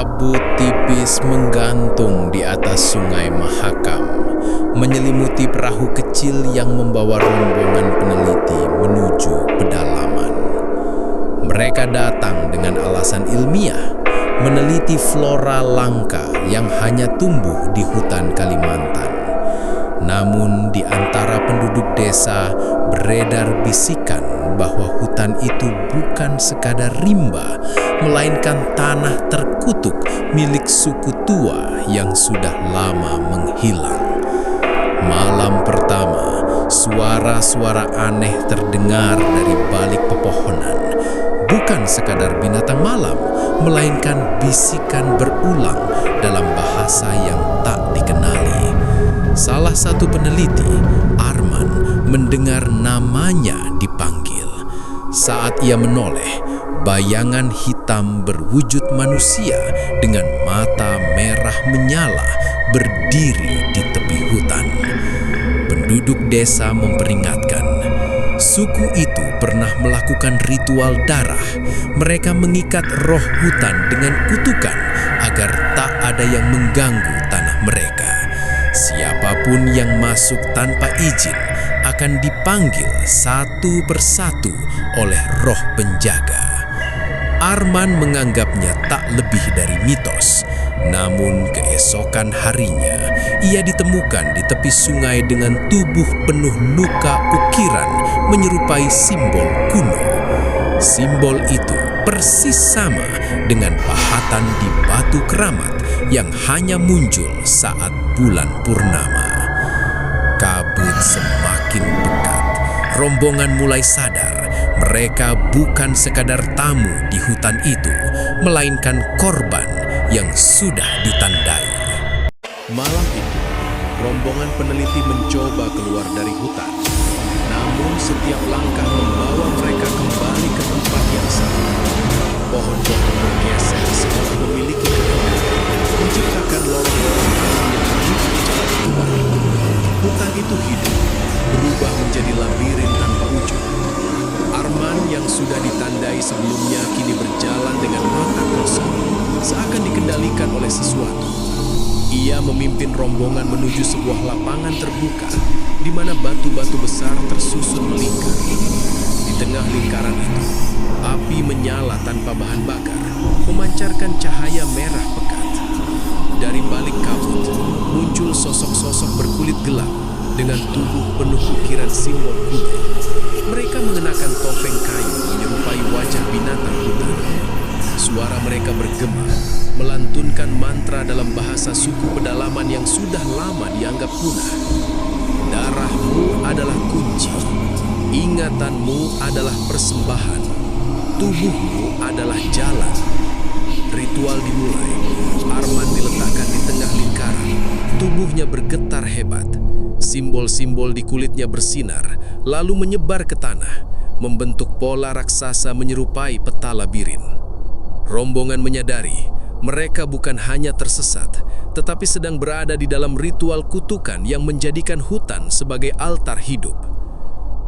Kabut tipis menggantung di atas sungai Mahakam, menyelimuti perahu kecil yang membawa rombongan peneliti menuju pedalaman. Mereka datang dengan alasan ilmiah, meneliti flora langka yang hanya tumbuh di hutan Kalimantan. Namun di antara penduduk desa beredar bisikan bahwa hutan itu bukan sekadar rimba, melainkan tanah terkutuk milik suku tua yang sudah lama menghilang. Malam pertama, suara-suara aneh terdengar dari balik pepohonan. Bukan sekadar binatang malam, melainkan bisikan berulang dalam bahasa yang tak dikenali. Salah satu peneliti, Arman, mendengar namanya dipanggil. Saat ia menoleh, bayangan hitam berwujud manusia dengan mata merah menyala berdiri di tepi hutan. Penduduk desa memperingatkan, suku itu pernah melakukan ritual darah. Mereka mengikat roh hutan dengan kutukan agar tak ada yang mengganggu tanah mereka. Siapapun yang masuk tanpa izin akan dipanggil satu persatu oleh roh penjaga. Arman menganggapnya tak lebih dari mitos. Namun keesokan harinya, ia ditemukan di tepi sungai dengan tubuh penuh luka ukiran menyerupai simbol kuno. Simbol itu persis sama dengan pahatan di batu keramat yang hanya muncul saat bulan purnama. Kabut semakin pekat. Rombongan mulai sadar mereka bukan sekadar tamu di hutan itu, melainkan korban yang sudah ditandai. Malam itu, rombongan peneliti mencoba keluar dari hutan. Namun setiap langkah membawa mereka kembali ke tempat yang sama. Pohon-pohon bergeser seolah memiliki kendali, menciptakan lorong-lorong alam yang menuju jalan keluar. Hutan itu hidup, berubah menjadi labirin tanpa ujung. Arman yang sudah ditandai sebelumnya kini berjalan dengan mata kosong, seakan dikendalikan oleh sesuatu. Ia memimpin rombongan menuju sebuah lapangan terbuka, di mana batu-batu besar tersusun melingkar. Di tengah lingkaran itu, api menyala tanpa bahan bakar, memancarkan cahaya merah pekat. Dari balik kabut, muncul sosok-sosok berkulit gelap dengan tubuh penuh ukiran simbol kuno. Mereka mengenakan topeng kayu menyerupai wajah binatang hutan. Suara mereka bergema, melantunkan mantra dalam bahasa suku pedalaman yang sudah lama dianggap punah. Darahmu adalah kunci, ingatanmu adalah persembahan, tubuhmu adalah jalan. Ritual dimulai. Arman diletakkan di tengah lingkaran. Tubuhnya bergetar hebat. Simbol-simbol di kulitnya bersinar, lalu menyebar ke tanah, membentuk pola raksasa menyerupai peta labirin. Rombongan menyadari mereka bukan hanya tersesat, tetapi sedang berada di dalam ritual kutukan yang menjadikan hutan sebagai altar hidup.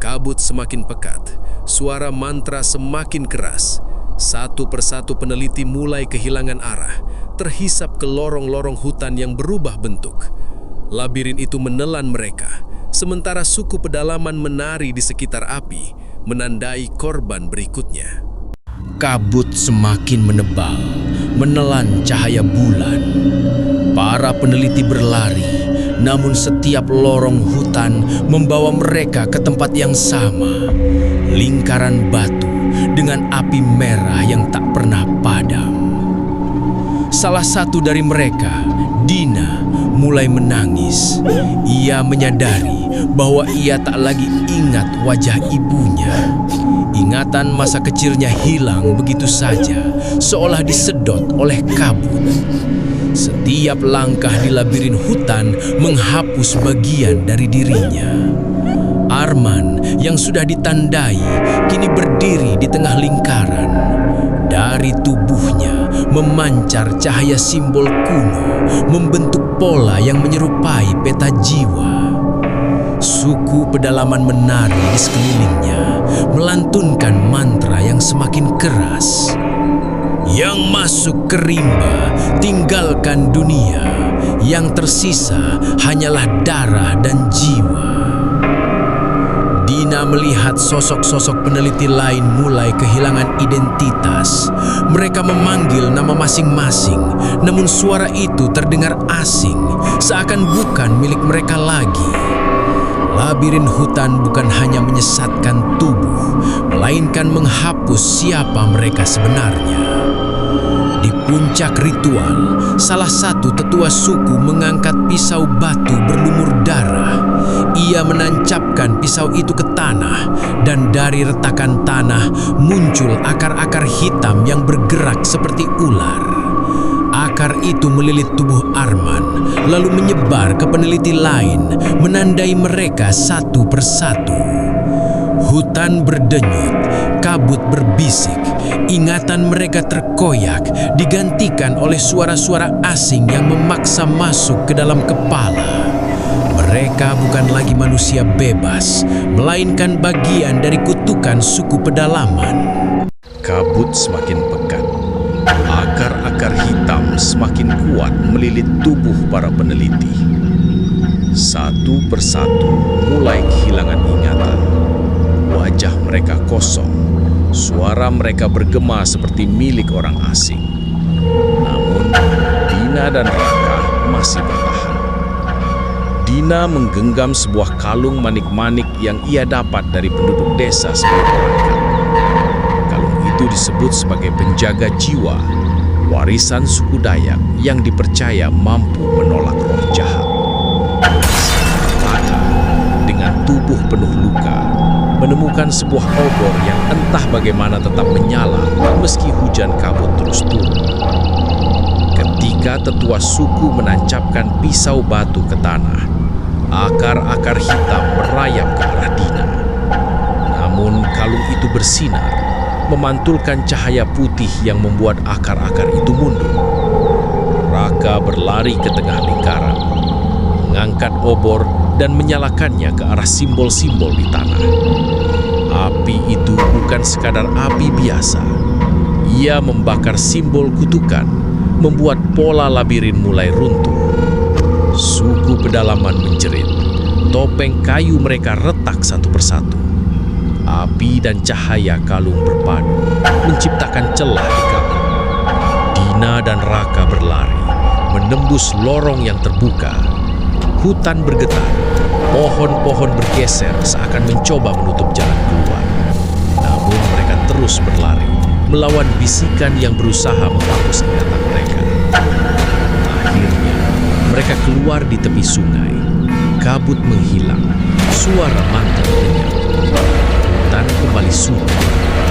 Kabut semakin pekat, suara mantra semakin keras. Satu persatu peneliti mulai kehilangan arah, terhisap ke lorong-lorong hutan yang berubah bentuk. Labirin itu menelan mereka, sementara suku pedalaman menari di sekitar api, menandai korban berikutnya. Kabut semakin menebal, menelan cahaya bulan. Para peneliti berlari, namun setiap lorong hutan membawa mereka ke tempat yang sama. Lingkaran batu dengan api merah yang tak pernah padam. Salah satu dari mereka, Dina, mulai menangis. Ia menyadari bahwa ia tak lagi ingat wajah ibunya. Ingatan masa kecilnya hilang begitu saja, seolah disedot oleh kabut. Setiap langkah di labirin hutan menghapus bagian dari dirinya. Arman yang sudah ditandai kini berdiri di tengah lingkaran. Dari tubuhnya memancar cahaya simbol kuno, membentuk pola yang menyerupai peta jiwa. Suku pedalaman menari di sekelilingnya, melantunkan mantra yang semakin keras. Yang masuk ke rimba, tinggalkan dunia. Yang tersisa hanyalah darah dan jiwa. Dina melihat sosok-sosok peneliti lain mulai kehilangan identitas. Mereka memanggil nama masing-masing, namun suara itu terdengar asing, seakan bukan milik mereka lagi. Labirin hutan bukan hanya menyesatkan tubuh, melainkan menghapus siapa mereka sebenarnya. Di puncak ritual, salah satu tetua suku mengangkat pisau batu berlumur darah. Ia menancapkan pisau itu ke tanah, dan dari retakan tanah muncul akar-akar hitam yang bergerak seperti ular. Akar itu melilit tubuh Arman, lalu menyebar ke peneliti lain, menandai mereka satu persatu. Hutan berdenyut, kabut berbisik, ingatan mereka terkoyak, digantikan oleh suara-suara asing yang memaksa masuk ke dalam kepala. Mereka bukan lagi manusia bebas, melainkan bagian dari kutukan suku pedalaman. Kabut semakin pekat. Akar-akar hitam semakin kuat melilit tubuh para peneliti. Satu persatu mulai kehilangan ingatan. Wajah mereka kosong. Suara mereka bergema seperti milik orang asing. Namun, Dina dan Raka masih bertahan. Dina menggenggam sebuah kalung manik-manik yang ia dapat dari penduduk desa sebelum berangkat. Kalung itu disebut sebagai penjaga jiwa, warisan suku Dayak yang dipercaya mampu menolak roh jahat. Raka, dengan tubuh penuh luka, menemukan sebuah obor yang entah bagaimana tetap menyala meski hujan kabut terus turun. Ketika tetua suku menancapkan pisau batu ke tanah, akar-akar hitam merayap ke arah Dina. Namun kalung itu bersinar, memantulkan cahaya putih yang membuat akar-akar itu mundur. Raka berlari ke tengah lingkaran, mengangkat obor dan menyalakannya ke arah simbol-simbol di tanah. Api itu bukan sekadar api biasa. Ia membakar simbol kutukan, membuat pola labirin mulai runtuh. Suku pedalaman menjerit. Topeng kayu mereka retak satu persatu. Api dan cahaya kalung berpadu, menciptakan celah di kabut. Dina dan Raka berlari, menembus lorong yang terbuka. Hutan bergetar, pohon-pohon bergeser seakan mencoba menutup jalan keluar. Namun mereka terus berlari, melawan bisikan yang berusaha menghapus ingatan mereka. Akhirnya, mereka keluar di tepi sungai. Kabut menghilang, suara mantra lenyap. Hutan kembali sunyi,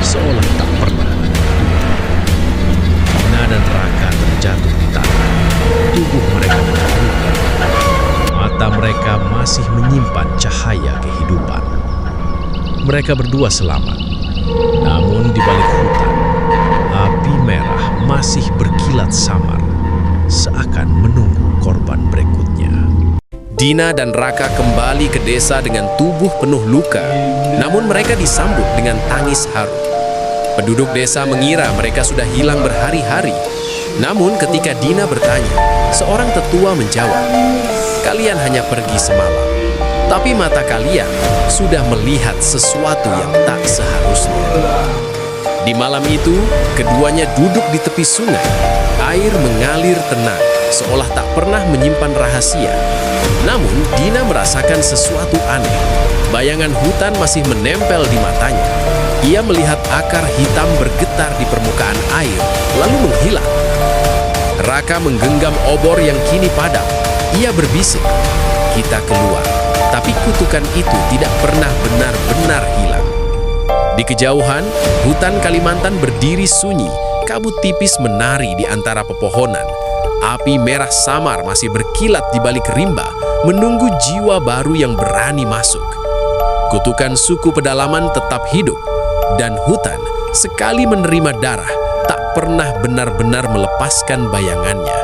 seolah tak pernah ada Tuhan. Dina dan Raka terjatuh di tanah. Tubuh mereka terluka. Mata mereka masih menyimpan cahaya kehidupan. Mereka berdua selamat. Namun di balik hutan, api merah masih berkilat samar, seakan menunggu korban berikutnya. Dina dan Raka kembali ke desa dengan tubuh penuh luka, namun mereka disambut dengan tangis haru. Penduduk desa mengira mereka sudah hilang berhari-hari. Namun ketika Dina bertanya, seorang tetua menjawab, "Kalian hanya pergi semalam, tapi mata kalian sudah melihat sesuatu yang tak seharusnya." Di malam itu, keduanya duduk di tepi sungai. Air mengalir tenang, seolah tak pernah menyimpan rahasia. Namun, Dina merasakan sesuatu aneh. Bayangan hutan masih menempel di matanya. Ia melihat akar hitam bergetar di permukaan air, lalu menghilang. Raka menggenggam obor yang kini padam. Ia berbisik, "Kita keluar." Tapi kutukan itu tidak pernah benar-benar hilang. Di kejauhan, hutan Kalimantan berdiri sunyi. Kabut tipis menari di antara pepohonan. Api merah samar masih berkilat di balik rimba, menunggu jiwa baru yang berani masuk. Kutukan suku pedalaman tetap hidup, dan hutan sekali menerima darah tak pernah benar-benar melepaskan bayangannya.